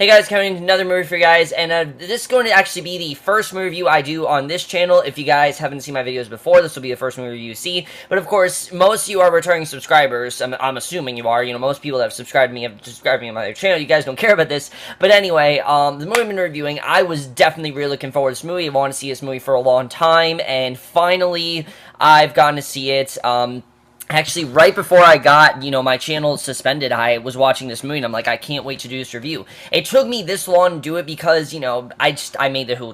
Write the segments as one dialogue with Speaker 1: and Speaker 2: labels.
Speaker 1: Hey guys, coming to another movie for you guys, and this is going to actually be the first movie review I do on this channel. If you guys haven't seen my videos before, this will be the first movie review you see. But of course, most of you are returning subscribers. I'm assuming you are. You know, most people that have subscribed to me have subscribed to me on my other channel. You guys don't care about this. But anyway, the movie I've been reviewing, I was definitely really looking forward to this movie. I wanted to see this movie for a long time, and finally, I've gotten to see it. Actually, right before I got, my channel suspended, I was watching this movie, and I'm like, I can't wait to do this review. It took me this long to do it because, I made the whole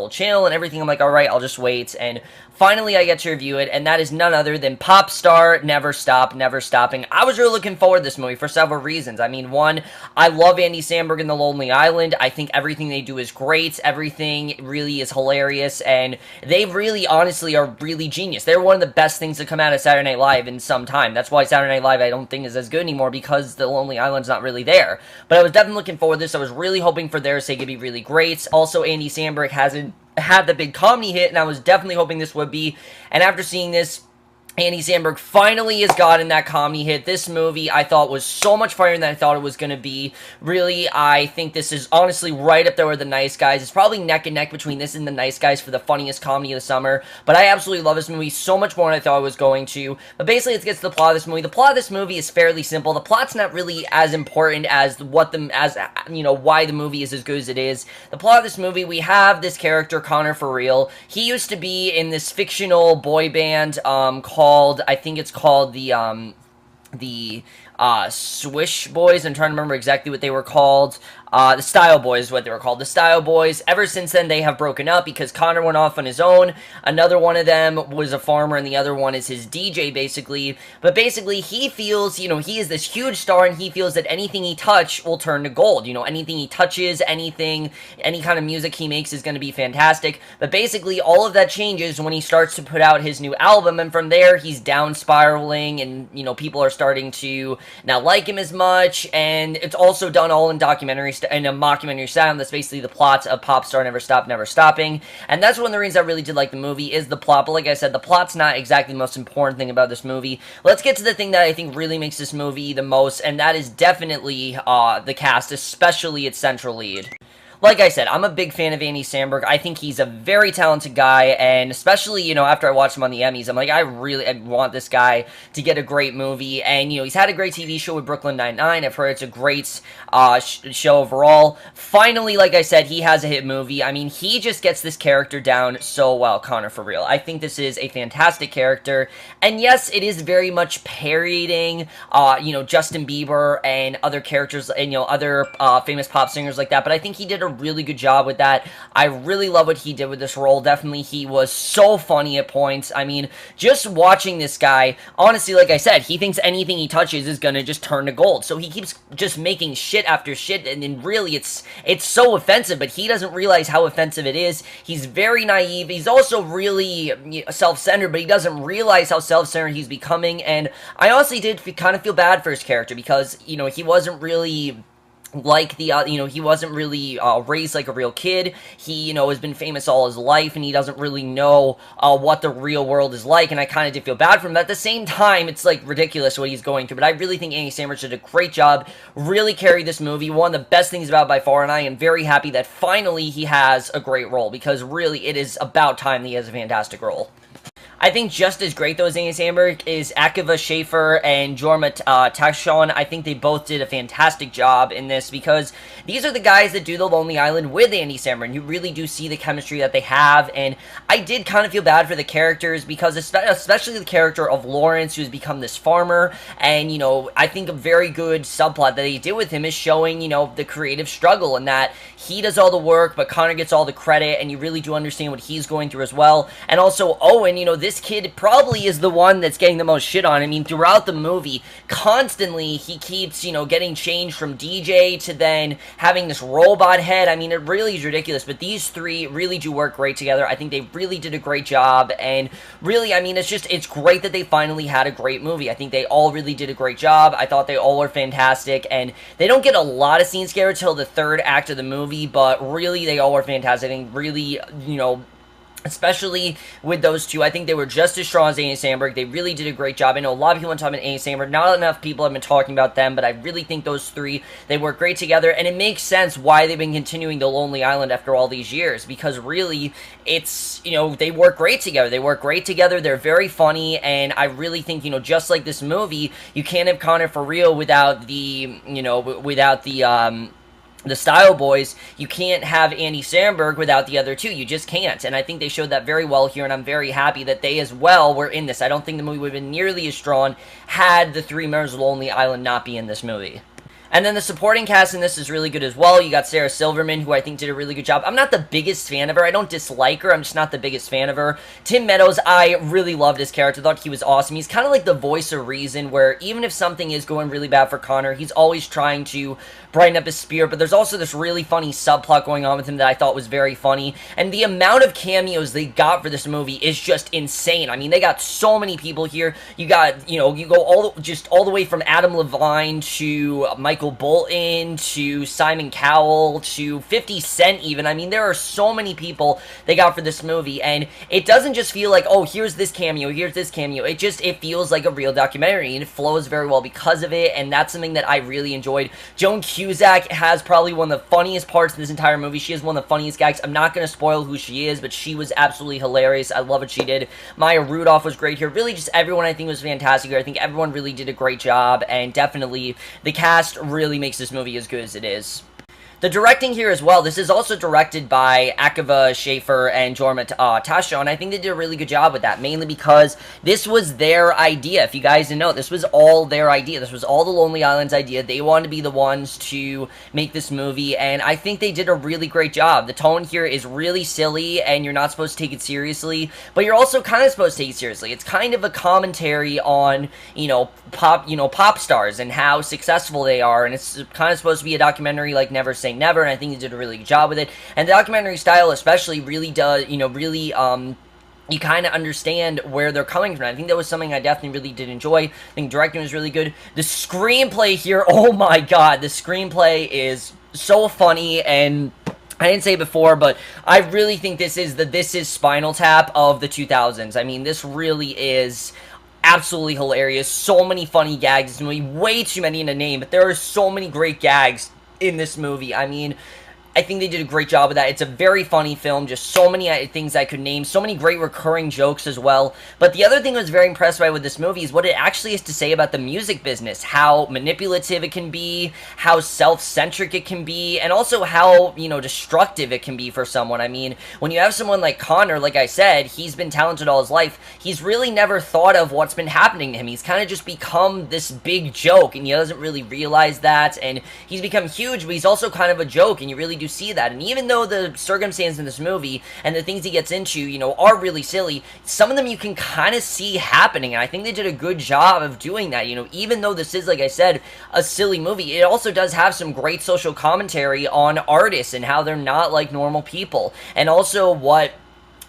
Speaker 1: channel and everything. I'm like, alright, I'll just wait, and finally I get to review it, and that is none other than Popstar, Never Stop, Never Stopping. I was really looking forward to this movie for several reasons. I mean, one, I love Andy Samberg in The Lonely Island. I think everything they do is great. Everything really is hilarious, and they really, honestly, are really genius. They're one of the best things to come out of Saturday Night Live in some time. That's why Saturday Night Live I don't think is as good anymore, because The Lonely Island's not really there. But I was definitely looking forward to this. I was really hoping for their sake it'd be really great. Also, Andy Samberg hasn't had the big comedy hit, and I was definitely hoping this would be. And after seeing this, Andy Samberg finally has gotten that comedy hit. This movie, I thought, was so much funnier than I thought it was going to be. Really, I think this is honestly right up there with The Nice Guys. It's probably neck and neck between this and The Nice Guys for the funniest comedy of the summer. But I absolutely love this movie so much more than I thought I was going to. But basically, let's get to the plot of this movie. The plot of this movie is fairly simple. The plot's not really as important as why the movie is as good as it is. The plot of this movie, we have this character, Connor For Real. He used to be in this fictional boy band called, I think it's called the Swish Boys. I'm trying to remember exactly what they were called. The Style Boys is what they were called. The Style Boys. Ever since then, they have broken up because Connor went off on his own. Another one of them was a farmer, and the other one is his DJ, basically. But basically, he feels, he is this huge star, and he feels that anything he touches will turn to gold. Anything he touches, any kind of music he makes is going to be fantastic. But basically, all of that changes when he starts to put out his new album, and from there, he's down spiraling, and, people are starting to not like him as much, and it's also done all in in a mockumentary style. That's basically the plot of Popstar, Never Stop, Never Stopping, and that's one of the reasons I really did like the movie, is the plot. But like I said, the plot's not exactly the most important thing about this movie. Let's get to the thing that I think really makes this movie the most, and that is definitely the cast, especially its central lead. Like I said, I'm a big fan of Andy Samberg. I think he's a very talented guy, and especially, after I watched him on the Emmys, I'm like, I want this guy to get a great movie, and, he's had a great TV show with Brooklyn Nine-Nine. I've heard it's a great show overall. Finally, like I said, he has a hit movie. I mean, he just gets this character down so well, Connor For Real. I think this is a fantastic character, and yes, it is very much parodying, Justin Bieber and other characters, and, other famous pop singers like that, but I think he did a really good job with that. I really love what he did with this role. Definitely, he was so funny at points. I mean, just watching this guy, honestly, like I said, he thinks anything he touches is gonna just turn to gold. So he keeps just making shit after shit, and then really, it's so offensive, but he doesn't realize how offensive it is. He's very naive. He's also really self-centered, but he doesn't realize how self-centered he's becoming, and I honestly did kind of feel bad for his character, because, he wasn't really like he wasn't really raised like a real kid. He, has been famous all his life, and he doesn't really know what the real world is like, and I kind of did feel bad for him. But at the same time, it's, ridiculous what he's going through. But I really think Andy Samberg did a great job, really carried this movie, one of the best things about it by far, and I am very happy that finally he has a great role, because really, it is about time that he has a fantastic role. I think just as great, though, as Andy Samberg is Akiva Schaffer and Jorma Taishon. I think they both did a fantastic job in this, because these are the guys that do The Lonely Island with Andy Samberg, and you really do see the chemistry that they have, and I did kind of feel bad for the characters, because especially the character of Lawrence, who's become this farmer, and, I think a very good subplot that they did with him is showing, the creative struggle, and that he does all the work, but Connor gets all the credit, and you really do understand what he's going through as well. And also, Owen, this kid probably is the one that's getting the most shit on. I mean, throughout the movie, constantly, he keeps, getting changed from DJ to then having this robot head. I mean, it really is ridiculous, but these three really do work great together. I think they really did a great job, and really, I mean, it's great that they finally had a great movie. I think they all really did a great job. I thought they all were fantastic, and they don't get a lot of scene scare until the third act of the movie, but really, they all were fantastic, and really, especially with those two. I think they were just as strong as Andy Samberg. They really did a great job. I know a lot of people have been talking about Andy Samberg. Not enough people have been talking about them, but I really think those three, they work great together, and it makes sense why they've been continuing The Lonely Island after all these years, because really, it's, you know, they work great together. They work great together. They're very funny, and I really think, you know, just like this movie, you can't have Connor for real without the, you know, without the Style Boys. You can't have Andy Samberg without the other two. You just can't. And I think they showed that very well here, and I'm very happy that they as well were in this. I don't think the movie would have been nearly as strong had the three members of Lonely Island not be in this movie. And then the supporting cast in this is really good as well. You got Sarah Silverman, who I think did a really good job. I'm not the biggest fan of her. I don't dislike her. I'm just not the biggest fan of her. Tim Meadows, I really loved his character. Thought he was awesome. He's kind of like the voice of reason, where even if something is going really bad for Connor, he's always trying to brighten up his spirit. But there's also this really funny subplot going on with him that I thought was very funny. And the amount of cameos they got for this movie is just insane. I mean, they got so many people here. You got, you know, you go all the way from Adam Levine to Michael Bolton to Simon Cowell to 50 Cent even. I mean, there are so many people they got for this movie, and it doesn't just feel like, oh, here's this cameo, here's this cameo. It feels like a real documentary, and it flows very well because of it, and that's something that I really enjoyed. Joan Cusack has probably one of the funniest parts in this entire movie. She has one of the funniest gags. I'm not going to spoil who she is, but she was absolutely hilarious. I love what she did. Maya Rudolph was great here. Really, just everyone I think was fantastic here. I think everyone really did a great job, and definitely the cast really makes this movie as good as it is. The directing here as well, this is also directed by Akiva Schaffer and Jorma Tasha, and I think they did a really good job with that, mainly because this was their idea. If you guys didn't know, this was all their idea. This was all the Lonely Island's idea. They wanted to be the ones to make this movie, and I think they did a really great job. The tone here is really silly, and you're not supposed to take it seriously, but you're also kind of supposed to take it seriously. It's kind of a commentary on, pop stars and how successful they are, and it's kind of supposed to be a documentary like Never Say Never, and I think they did a really good job with it. And the documentary style especially really does, you kind of understand where they're coming from. I think that was something I definitely really did enjoy. I think directing was really good. The screenplay here, oh my god, the screenplay is so funny, and I didn't say it before, but I really think this is Spinal Tap of the 2000s. I mean, this really is absolutely hilarious. So many funny gags. This movie, way too many in a name, but there are so many great gags in this movie. I mean, I think they did a great job with that. It's a very funny film, just so many things I could name, so many great recurring jokes as well. But the other thing I was very impressed by with this movie is what it actually has to say about the music business, how manipulative it can be, how self-centric it can be, and also how, destructive it can be for someone. I mean, when you have someone like Connor, like I said, he's been talented all his life, he's really never thought of what's been happening to him. He's kind of just become this big joke, and he doesn't really realize that, and he's become huge, but he's also kind of a joke, and you really do see that. And even though the circumstances in this movie and the things he gets into, are really silly, some of them you can kind of see happening, and I think they did a good job of doing that. Even though this is, like I said, a silly movie, it also does have some great social commentary on artists and how they're not like normal people, and also what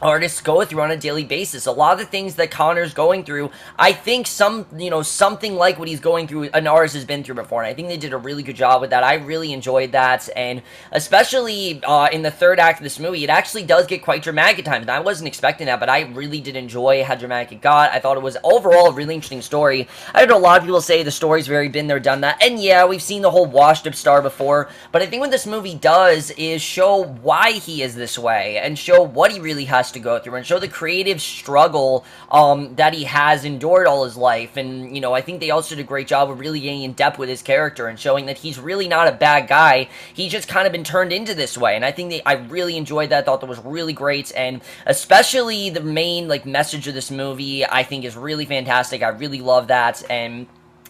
Speaker 1: artists go through on a daily basis. A lot of the things that Connor's going through, I think something like what he's going through, an artist has been through before, and I think they did a really good job with that. I really enjoyed that, and especially in the third act of this movie, it actually does get quite dramatic at times, and I wasn't expecting that, but I really did enjoy how dramatic it got. I thought it was overall a really interesting story. I heard a lot of people say the story's very been there, done that, and yeah, we've seen the whole washed-up star before, but I think what this movie does is show why he is this way, and show what he really has to go through, and show the creative struggle that he has endured all his life. And I think they also did a great job of really getting in depth with his character and showing that he's really not a bad guy. He's just kind of been turned into this way, and I think I really enjoyed that. I thought that was really great, and especially the main message of this movie I think is really fantastic. I really love that, and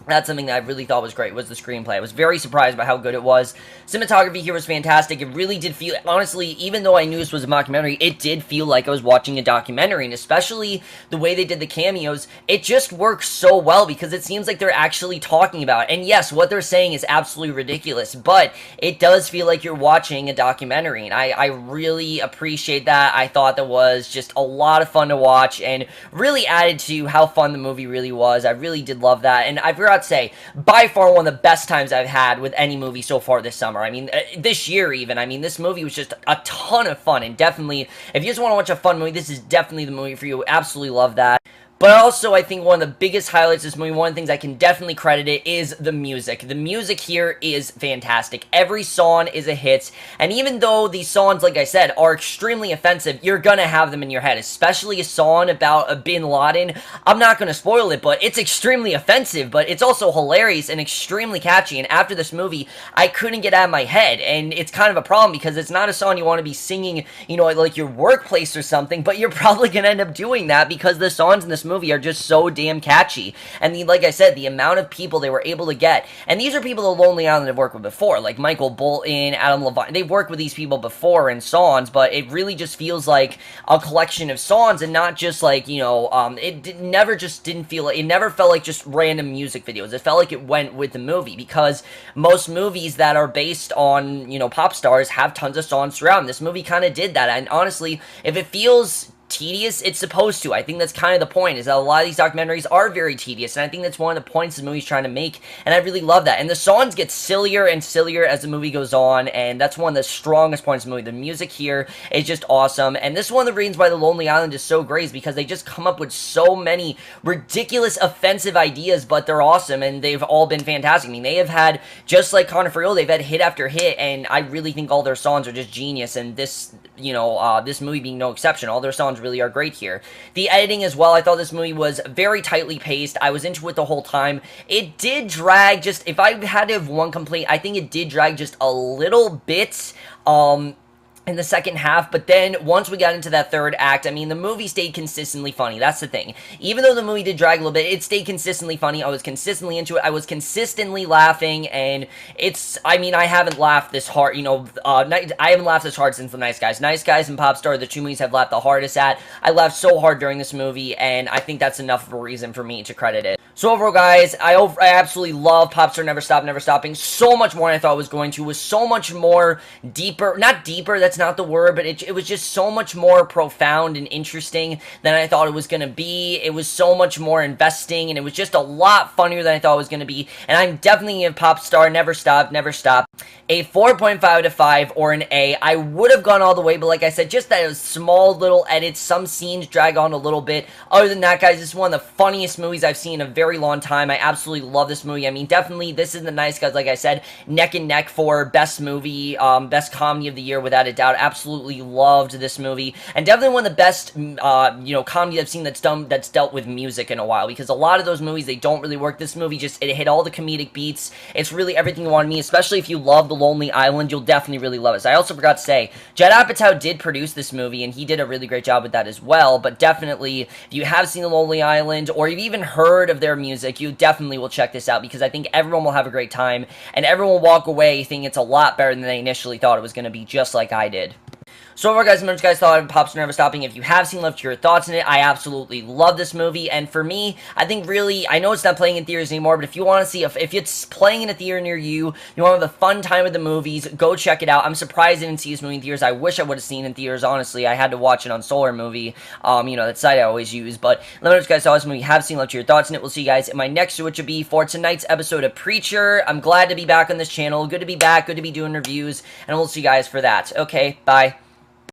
Speaker 1: that's something that I really thought was great, was the screenplay. I was very surprised by how good it was. Cinematography here was fantastic. It really did feel, honestly, even though I knew this was a mockumentary, it did feel like I was watching a documentary, and especially the way they did the cameos, it just works so well because it seems like they're actually talking about it. And yes, what they're saying is absolutely ridiculous, but it does feel like you're watching a documentary, and I really appreciate that. I thought that was just a lot of fun to watch, and really added to how fun the movie really was. I really did love that, and I forgot forgot to say, by far one of the best times I've had with any movie so far this summer. I mean, this year even. I mean, this movie was just a ton of fun, and definitely, if you just want to watch a fun movie, this is definitely the movie for you. Absolutely love that. But also, I think one of the biggest highlights of this movie, one of the things I can definitely credit it, is the music. The music here is fantastic. Every song is a hit, and even though these songs, like I said, are extremely offensive, you're gonna have them in your head, especially a song about a Bin Laden. I'm not gonna spoil it, but it's extremely offensive, but it's also hilarious and extremely catchy, and after this movie, I couldn't get out of my head, and it's kind of a problem, because it's not a song you want to be singing, you know, at, like, your workplace or something, but you're probably gonna end up doing that, because the songs in this movie are just so damn catchy. And like I said, the amount of people they were able to get, and these are people that Lonely Island have worked with before, like Michael Bolton, Adam Levine. They've worked with these people before in songs, but it really just feels like a collection of songs, and not just like, you know, never felt like just random music videos. It felt like it went with the movie, because most movies that are based on, you know, pop stars have tons of songs throughout, and this movie kind of did that. And honestly, if it feels tedious, it's supposed to. I think that's kind of the point, is that a lot of these documentaries are very tedious, and I think that's one of the points the movie's trying to make, and I really love that. And the songs get sillier and sillier as the movie goes on, and that's one of the strongest points of the movie. The music here is just awesome, and this is one of the reasons why The Lonely Island is so great, is because they just come up with so many ridiculous, offensive ideas, but they're awesome, and they've all been fantastic. I mean, they have had, just like Connor for Real, they've had hit after hit, and I really think all their songs are just genius, and this, you know, this movie being no exception. All their songs really are great here. The editing as well, I thought this movie was very tightly paced. I was into it the whole time. It did drag, just, if I had to have one complaint, I think it did drag just a little bit, in the second half, but then once we got into that third act, I mean, the movie stayed consistently funny. That's the thing. Even though the movie did drag a little bit, it stayed consistently funny. I was consistently into it. I was consistently laughing, and it's, I mean, I haven't laughed this hard, you know, I haven't laughed this hard since The Nice Guys. Nice Guys and Popstar, the two movies I've laughed the hardest at. I laughed so hard during this movie, and I think that's enough of a reason for me to credit it. So overall, guys, I absolutely love Popstar Never Stop, Never Stopping so much more than I thought it was going to. It was so much more deeper, not deeper, that's not the word, but it was just so much more profound and interesting than I thought it was going to be. It was so much more investing, and it was just a lot funnier than I thought it was going to be, and I'm definitely going to give Popstar Never Stop, Never Stop a 4.5 out of 5 or an A. I would have gone all the way, but like I said, just that it was small little edits, some scenes drag on a little bit. Other than that, guys, this is one of the funniest movies I've seen in a very long time. I absolutely love this movie. I mean, definitely, this is The Nice Guys, like I said, neck and neck for best movie, best comedy of the year, without a doubt. Absolutely loved this movie, and definitely one of the best, you know, comedy I've seen that's dealt with music in a while, because a lot of those movies, they don't really work. This movie just, it hit all the comedic beats. It's really everything you want in me, especially if you love The Lonely Island, you'll definitely really love it. So I also forgot to say, Judd Apatow did produce this movie, and he did a really great job with that as well, but definitely, if you have seen The Lonely Island, or you've even heard of their music, you definitely will check this out, because I think everyone will have a great time, and everyone will walk away thinking it's a lot better than they initially thought it was going to be, just like I did. So overall, guys, what you guys thought of Popstar Never Stopping. If you have seen, left your thoughts in it. I absolutely love this movie, and for me, I think really, I know it's not playing in theaters anymore, but if you want to see, if it's playing in a theater near you, you want to have a fun time with the movies, go check it out. I'm surprised I didn't see this movie in theaters. I wish I would have seen it in theaters, honestly. I had to watch it on Solar Movie, you know, that site I always use, but let me know if you guys saw this movie, have seen, left your thoughts in it. We'll see you guys in my next, which will be for tonight's episode of Preacher. I'm glad to be back on this channel. Good to be back, good to be doing reviews, and we'll see you guys for that. Okay, bye.